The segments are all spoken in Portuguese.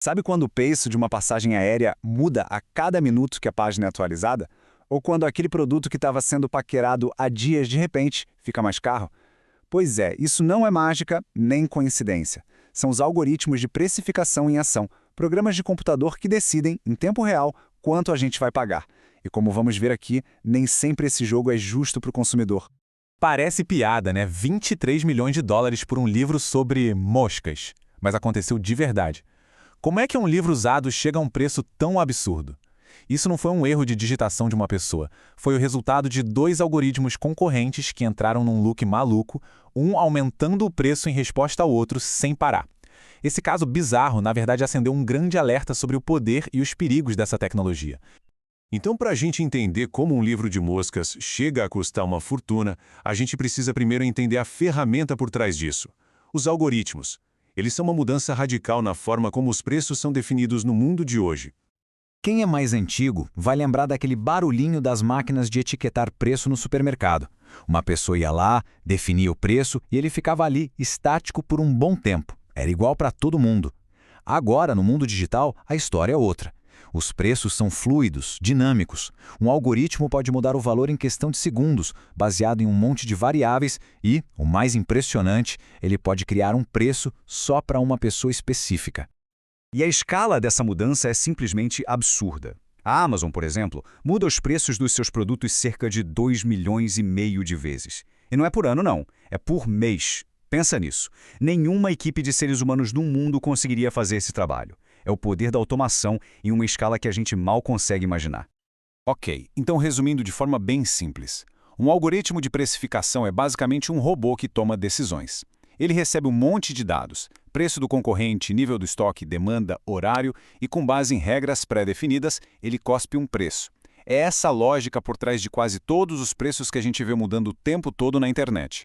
Sabe quando o preço de uma passagem aérea muda a cada minuto que a página é atualizada? Ou quando aquele produto que estava sendo paquerado há dias de repente fica mais caro? Pois é, isso não é mágica nem coincidência. São os algoritmos de precificação em ação, programas de computador que decidem, em tempo real, quanto a gente vai pagar. E como vamos ver aqui, nem sempre esse jogo é justo para o consumidor. Parece piada, né? 23 milhões de dólares por um livro sobre moscas. Mas aconteceu de verdade. Como é que um livro usado chega a um preço tão absurdo? Isso não foi um erro de digitação de uma pessoa. Foi o resultado de dois algoritmos concorrentes que entraram num loop maluco, um aumentando o preço em resposta ao outro sem parar. Esse caso bizarro, na verdade, acendeu um grande alerta sobre o poder e os perigos dessa tecnologia. Então, para a gente entender como um livro de moscas chega a custar uma fortuna, a gente precisa primeiro entender a ferramenta por trás disso. Os algoritmos. Eles são uma mudança radical na forma como os preços são definidos no mundo de hoje. Quem é mais antigo vai lembrar daquele barulhinho das máquinas de etiquetar preço no supermercado. Uma pessoa ia lá, definia o preço e ele ficava ali, estático por um bom tempo. Era igual para todo mundo. Agora, no mundo digital, a história é outra. Os preços são fluidos, dinâmicos. Um algoritmo pode mudar o valor em questão de segundos, baseado em um monte de variáveis e, o mais impressionante, ele pode criar um preço só para uma pessoa específica. E a escala dessa mudança é simplesmente absurda. A Amazon, por exemplo, muda os preços dos seus produtos cerca de 2,5 milhões de vezes. E não é por ano, não. É por mês. Pensa nisso. Nenhuma equipe de seres humanos no mundo conseguiria fazer esse trabalho. É o poder da automação em uma escala que a gente mal consegue imaginar. Ok, então resumindo de forma bem simples. Um algoritmo de precificação é basicamente um robô que toma decisões. Ele recebe um monte de dados, preço do concorrente, nível do estoque, demanda, horário, e com base em regras pré-definidas, ele cospe um preço. É essa a lógica por trás de quase todos os preços que a gente vê mudando o tempo todo na internet.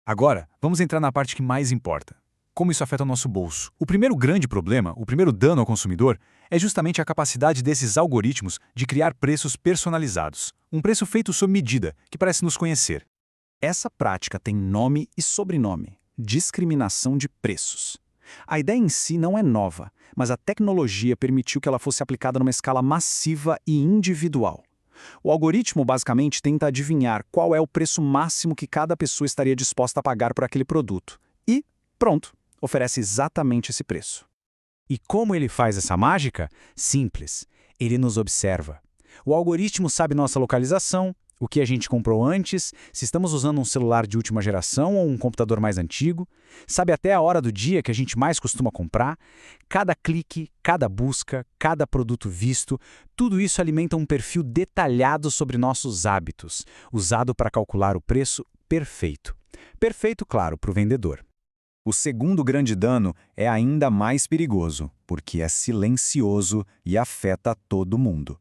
Agora, vamos entrar na parte que mais importa. Como isso afeta o nosso bolso? O primeiro grande problema, o primeiro dano ao consumidor, é justamente a capacidade desses algoritmos de criar preços personalizados. Um preço feito sob medida, que parece nos conhecer. Essa prática tem nome e sobrenome: discriminação de preços. A ideia em si não é nova, mas a tecnologia permitiu que ela fosse aplicada numa escala massiva e individual. O algoritmo basicamente tenta adivinhar qual é o preço máximo que cada pessoa estaria disposta a pagar por aquele produto. E, pronto, oferece exatamente esse preço. E como ele faz essa mágica? Simples. Ele nos observa. O algoritmo sabe nossa localização, o que a gente comprou antes, se estamos usando um celular de última geração ou um computador mais antigo, sabe até a hora do dia que a gente mais costuma comprar. Cada clique, cada busca, cada produto visto, tudo isso alimenta um perfil detalhado sobre nossos hábitos, usado para calcular o preço perfeito. Perfeito, claro, para o vendedor. O segundo grande dano é ainda mais perigoso, porque é silencioso e afeta todo mundo.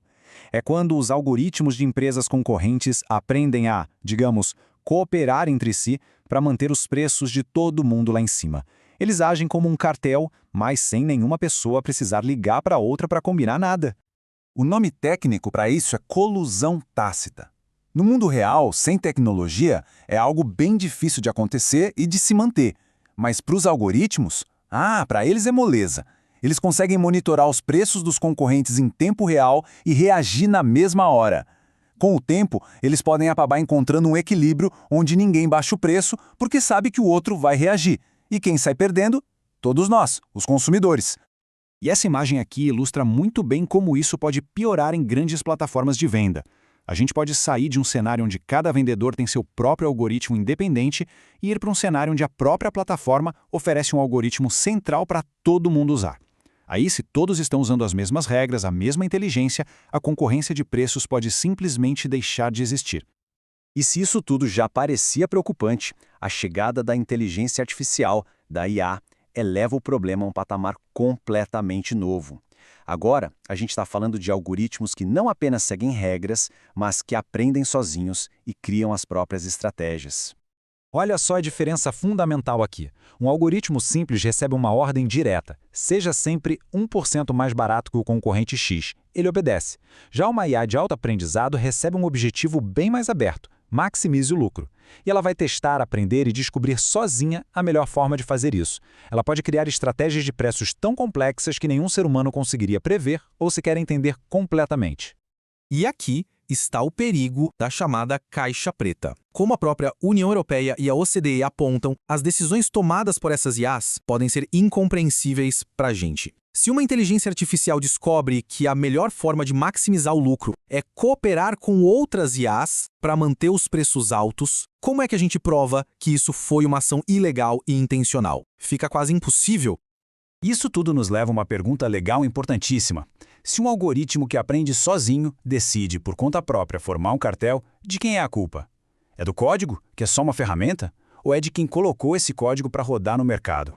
É quando os algoritmos de empresas concorrentes aprendem a, digamos, cooperar entre si para manter os preços de todo mundo lá em cima. Eles agem como um cartel, mas sem nenhuma pessoa precisar ligar para outra para combinar nada. O nome técnico para isso é colusão tácita. No mundo real, sem tecnologia, é algo bem difícil de acontecer e de se manter. Mas para os algoritmos, para eles é moleza. Eles conseguem monitorar os preços dos concorrentes em tempo real e reagir na mesma hora. Com o tempo, eles podem acabar encontrando um equilíbrio onde ninguém baixa o preço porque sabe que o outro vai reagir. E quem sai perdendo? Todos nós, os consumidores. E essa imagem aqui ilustra muito bem como isso pode piorar em grandes plataformas de venda. A gente pode sair de um cenário onde cada vendedor tem seu próprio algoritmo independente e ir para um cenário onde a própria plataforma oferece um algoritmo central para todo mundo usar. Aí, se todos estão usando as mesmas regras, a mesma inteligência, a concorrência de preços pode simplesmente deixar de existir. E se isso tudo já parecia preocupante, a chegada da inteligência artificial, da IA, eleva o problema a um patamar completamente novo. Agora, a gente está falando de algoritmos que não apenas seguem regras, mas que aprendem sozinhos e criam as próprias estratégias. Olha só a diferença fundamental aqui. Um algoritmo simples recebe uma ordem direta. Seja sempre 1% mais barato que o concorrente X. Ele obedece. Já uma IA de alto aprendizado recebe um objetivo bem mais aberto. maximize o lucro. E ela vai testar, aprender e descobrir sozinha a melhor forma de fazer isso. Ela pode criar estratégias de preços tão complexas que nenhum ser humano conseguiria prever ou sequer entender completamente. E aqui está o perigo da chamada caixa preta. Como a própria União Europeia e a OCDE apontam, as decisões tomadas por essas IAs podem ser incompreensíveis para a gente. Se uma inteligência artificial descobre que a melhor forma de maximizar o lucro é cooperar com outras IAs para manter os preços altos, como é que a gente prova que isso foi uma ação ilegal e intencional? Fica quase impossível. Isso tudo nos leva a uma pergunta legal importantíssima. Se um algoritmo que aprende sozinho decide, por conta própria, formar um cartel, de quem é a culpa? É do código, que é só uma ferramenta? Ou é de quem colocou esse código para rodar no mercado?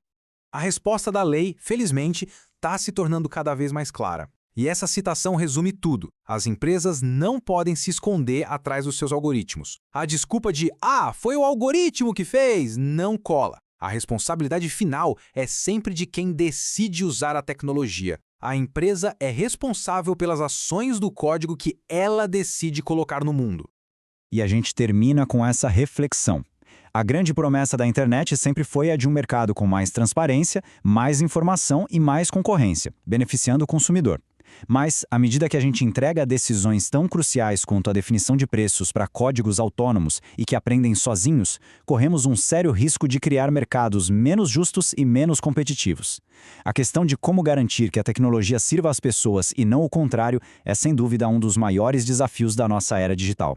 A resposta da lei, felizmente, está se tornando cada vez mais clara. E essa citação resume tudo. As empresas não podem se esconder atrás dos seus algoritmos. A desculpa de foi o algoritmo que fez, não cola. A responsabilidade final é sempre de quem decide usar a tecnologia. A empresa é responsável pelas ações do código que ela decide colocar no mundo. E a gente termina com essa reflexão. A grande promessa da internet sempre foi a de um mercado com mais transparência, mais informação e mais concorrência, beneficiando o consumidor. Mas, à medida que a gente entrega decisões tão cruciais quanto a definição de preços para códigos autônomos e que aprendem sozinhos, corremos um sério risco de criar mercados menos justos e menos competitivos. A questão de como garantir que a tecnologia sirva às pessoas e não o contrário é, sem dúvida, um dos maiores desafios da nossa era digital.